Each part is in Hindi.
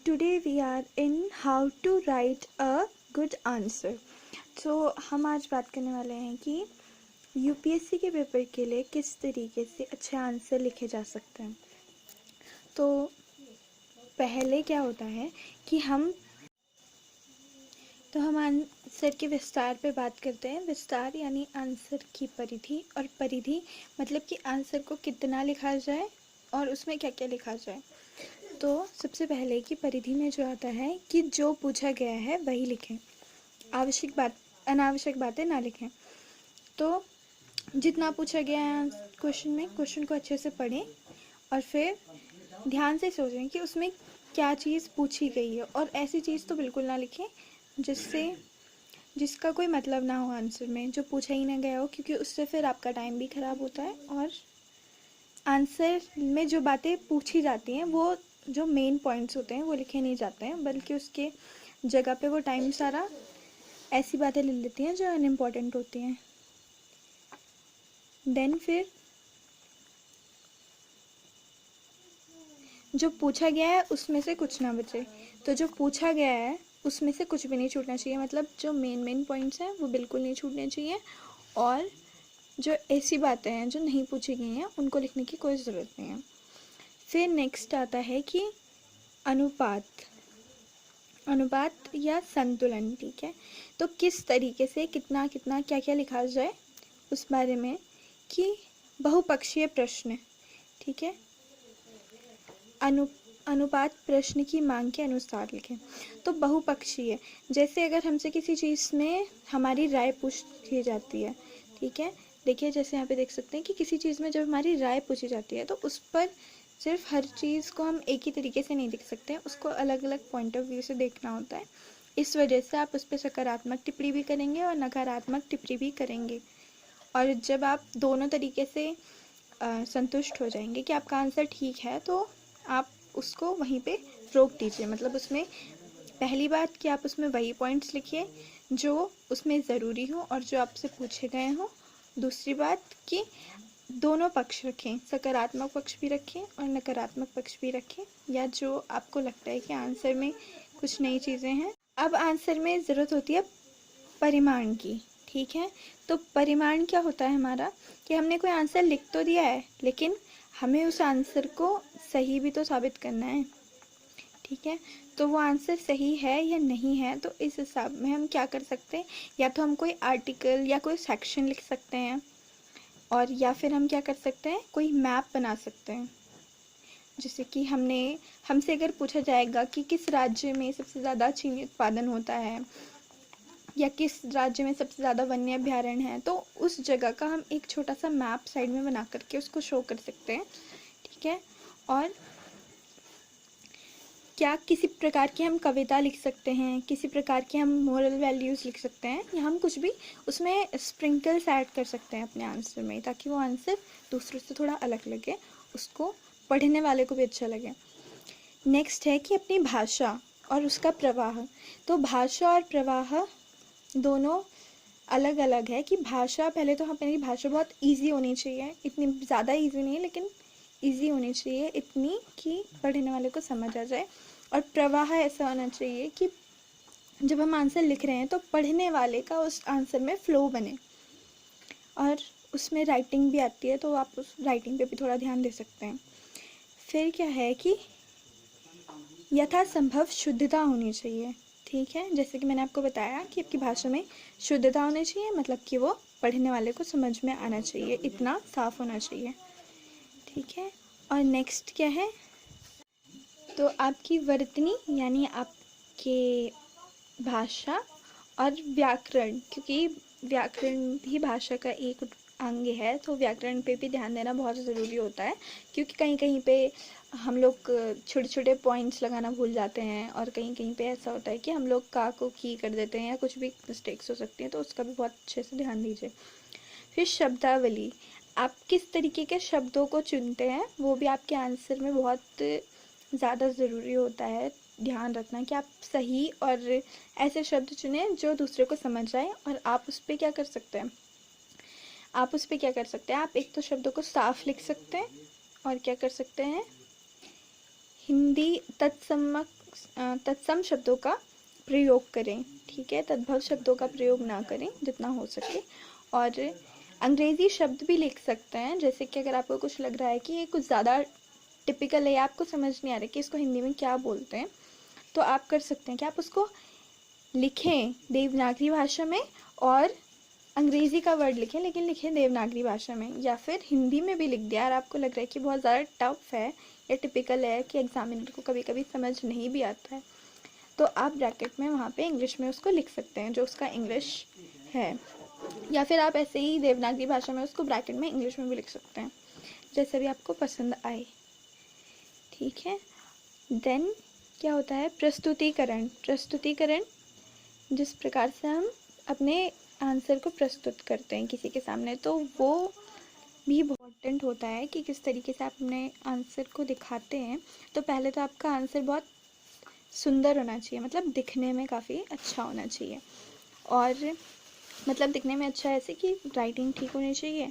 Today we are in how to write a good answer. So हम आज बात करने वाले हैं कि यूपीएससी के पेपर के लिए किस तरीके से अच्छे आंसर लिखे जा सकते हैं। तो पहले क्या होता है कि हम आंसर के विस्तार पे बात करते हैं। विस्तार यानी आंसर की परिधि, और परिधि मतलब कि आंसर को कितना लिखा जाए और उसमें क्या क्या लिखा जाए। तो सबसे पहले की परिधि में जो आता है कि जो पूछा गया है वही लिखें, अनावश्यक बातें ना लिखें। तो जितना पूछा गया है क्वेश्चन को अच्छे से पढ़ें और फिर ध्यान से सोचें कि उसमें क्या चीज़ पूछी गई है, और ऐसी चीज़ तो बिल्कुल ना लिखें जिसका कोई मतलब ना हो आंसर में, जो पूछा ही ना गया हो, क्योंकि उससे फिर आपका टाइम भी ख़राब होता है। और आंसर में जो बातें पूछी जाती हैं वो जो मेन पॉइंट्स होते हैं वो लिखे नहीं जाते हैं, बल्कि उसके जगह पे वो टाइम सारा ऐसी बातें ले लेती हैं जो अनइम्पॉर्टेंट होती हैं। देन फिर जो पूछा गया है उसमें से कुछ ना बचे। तो जो पूछा गया है उसमें से कुछ भी नहीं छूटना चाहिए, मतलब जो मेन पॉइंट्स हैं वो बिल्कुल नहीं छूटने चाहिए, और जो ऐसी बातें हैं जो नहीं पूछी गई हैं उनको लिखने की कोई ज़रूरत नहीं है। फिर नेक्स्ट आता है कि अनुपात या संतुलन। ठीक है, तो किस तरीके से कितना कितना क्या क्या लिखा जाए उस बारे में, कि बहुपक्षीय प्रश्न। ठीक है, अनुपात प्रश्न की मांग के अनुसार लिखें। तो बहुपक्षीय, जैसे अगर हमसे किसी चीज़ में हमारी राय पूछी जाती है, ठीक है, देखिए जैसे यहाँ पे देख सकते हैं कि किसी चीज़ में जब हमारी राय पूछी जाती है तो उस पर सिर्फ हर चीज़ को हम एक ही तरीके से नहीं देख सकते हैं, उसको अलग अलग पॉइंट ऑफ व्यू से देखना होता है। इस वजह से आप उस पर सकारात्मक टिप्पणी भी करेंगे और नकारात्मक टिप्पणी भी करेंगे। और जब आप दोनों तरीके से संतुष्ट हो जाएंगे कि आपका आंसर ठीक है, तो आप उसको वहीं पे रोक दीजिए। मतलब उसमें पहली बात कि आप उसमें वही पॉइंट्स लिखिए जो उसमें ज़रूरी हो और जो आपसे पूछे गए हों। दूसरी बात कि दोनों पक्ष रखें, सकारात्मक पक्ष भी रखें और नकारात्मक पक्ष भी रखें, या जो आपको लगता है कि आंसर में कुछ नई चीज़ें हैं। अब आंसर में ज़रूरत होती है परिमाण की। ठीक है, तो परिमाण क्या होता है हमारा, कि हमने कोई आंसर लिख तो दिया है लेकिन हमें उस आंसर को सही भी तो साबित करना है। ठीक है, तो वो आंसर सही है या नहीं है, तो इस हिसाब में हम क्या कर सकते हैं, या तो हम कोई आर्टिकल या कोई सेक्शन लिख सकते हैं, और या फिर हम क्या कर सकते हैं, कोई मैप बना सकते हैं। जैसे कि हमसे अगर पूछा जाएगा कि किस राज्य में सबसे ज़्यादा चीनी उत्पादन होता है, या किस राज्य में सबसे ज़्यादा वन्य अभ्यारण्य है, तो उस जगह का हम एक छोटा सा मैप साइड में बना करके उसको शो कर सकते हैं। ठीक है, और क्या किसी प्रकार की हम कविता लिख सकते हैं, किसी प्रकार के हम मोरल वैल्यूज़ लिख सकते हैं, या हम कुछ भी उसमें स्प्रिंकल्स ऐड कर सकते हैं अपने आंसर में, ताकि वो आंसर दूसरों से थोड़ा अलग लगे, उसको पढ़ने वाले को भी अच्छा लगे। नेक्स्ट है कि अपनी भाषा और उसका प्रवाह। तो भाषा और प्रवाह दोनों अलग अलग है। कि भाषा, पहले तो हमारी भाषा बहुत इजी होनी चाहिए, इतनी ज़्यादा इजी नहीं लेकिन इजी होनी चाहिए, इतनी कि पढ़ने वाले को समझ आ जाए। और प्रवाह ऐसा होना चाहिए कि जब हम आंसर लिख रहे हैं तो पढ़ने वाले का उस आंसर में फ़्लो बने। और उसमें राइटिंग भी आती है, तो आप उस राइटिंग पे भी थोड़ा ध्यान दे सकते हैं। फिर क्या है कि यथासंभव शुद्धता होनी चाहिए। ठीक है, जैसे कि मैंने आपको बताया कि आपकी भाषा में शुद्धता होनी चाहिए, मतलब कि वो पढ़ने वाले को समझ में आना चाहिए, इतना साफ होना चाहिए। ठीक है, और नेक्स्ट क्या है, तो आपकी वर्तनी यानी आपके भाषा और व्याकरण, क्योंकि व्याकरण भी भाषा का एक अंग है, तो व्याकरण पे भी ध्यान देना बहुत ज़रूरी होता है। क्योंकि कहीं कहीं पे हम लोग छोटे छोटे पॉइंट्स लगाना भूल जाते हैं, और कहीं कहीं पे ऐसा होता है कि हम लोग का को की कर देते हैं, या कुछ भी मिस्टेक्स हो सकती हैं, तो उसका भी बहुत अच्छे से ध्यान दीजिए। फिर शब्दावली, आप किस तरीके के शब्दों को चुनते हैं वो भी आपके आंसर में बहुत ज़्यादा ज़रूरी होता है। ध्यान रखना कि आप सही और ऐसे शब्द चुनें जो दूसरे को समझ आए। और आप उस पर क्या कर सकते हैं, आप एक तो शब्दों को साफ लिख सकते हैं, और क्या कर सकते हैं, हिंदी तत्सम शब्दों का प्रयोग करें, ठीक है, तद्भव शब्दों का प्रयोग ना करें जितना हो सके। और अंग्रेज़ी शब्द भी लिख सकते हैं, जैसे कि अगर आपको कुछ लग रहा है कि ये कुछ ज़्यादा टिपिकल है या आपको समझ नहीं आ रहा कि इसको हिंदी में क्या बोलते हैं, तो आप कर सकते हैं कि आप उसको लिखें देवनागरी भाषा में और अंग्रेज़ी का वर्ड लिखें, लेकिन लिखें देवनागरी भाषा में, या फिर हिंदी में भी लिख दिया और आपको लग रहा है कि बहुत ज़्यादा टफ है या टिपिकल है कि एग्जामिनर को कभी कभी समझ नहीं भी आता है, तो आप ब्रैकेट में वहाँ पे इंग्लिश में उसको लिख सकते हैं जो उसका इंग्लिश है, या फिर आप ऐसे ही देवनागरी भाषा में उसको ब्रैकेट में इंग्लिश में भी लिख सकते हैं, जैसे भी आपको पसंद आए, ठीक है। देन क्या होता है प्रस्तुतिकरण। प्रस्तुतिकरण जिस प्रकार से हम अपने आंसर को प्रस्तुत करते हैं किसी के सामने, तो वो भी इम्पोर्टेंट होता है कि किस तरीके से आप अपने आंसर को दिखाते हैं। तो पहले तो आपका आंसर बहुत सुंदर होना चाहिए, मतलब दिखने में काफ़ी अच्छा होना चाहिए, और मतलब दिखने में अच्छा ऐसे कि राइटिंग ठीक होनी चाहिए।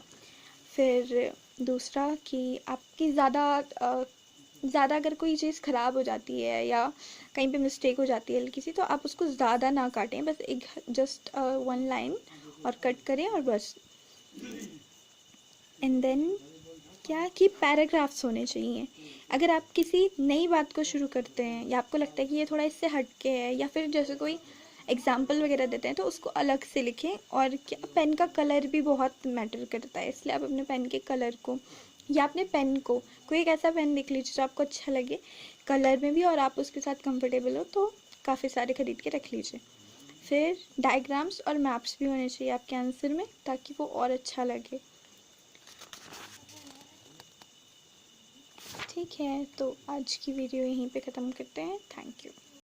फिर दूसरा कि आपकी ज़्यादा अगर कोई चीज़ ख़राब हो जाती है या कहीं पे मिस्टेक हो जाती है हल्की सी, तो आप उसको ज़्यादा ना काटें, बस एक जस्ट 1 लाइन और कट करें और बस। एंड देन क्या कि पैराग्राफ्स होने चाहिए। अगर आप किसी नई बात को शुरू करते हैं या आपको लगता है कि ये थोड़ा इससे हटके है, या फिर जैसे कोई एग्जाम्पल वगैरह देते हैं, तो उसको अलग से लिखें। और क्या पेन का कलर भी बहुत मैटर करता है, इसलिए आप अपने पेन के कलर को या अपने पेन को कोई एक ऐसा पेन देख लीजिए जो आपको अच्छा लगे कलर में भी और आप उसके साथ कंफर्टेबल हो, तो काफ़ी सारे खरीद के रख लीजिए। फिर डायग्राम्स और मैप्स भी होने चाहिए आपके आंसर में, ताकि वो और अच्छा लगे। ठीक है, तो आज की वीडियो यहीं पे ख़त्म करते हैं। Thank you.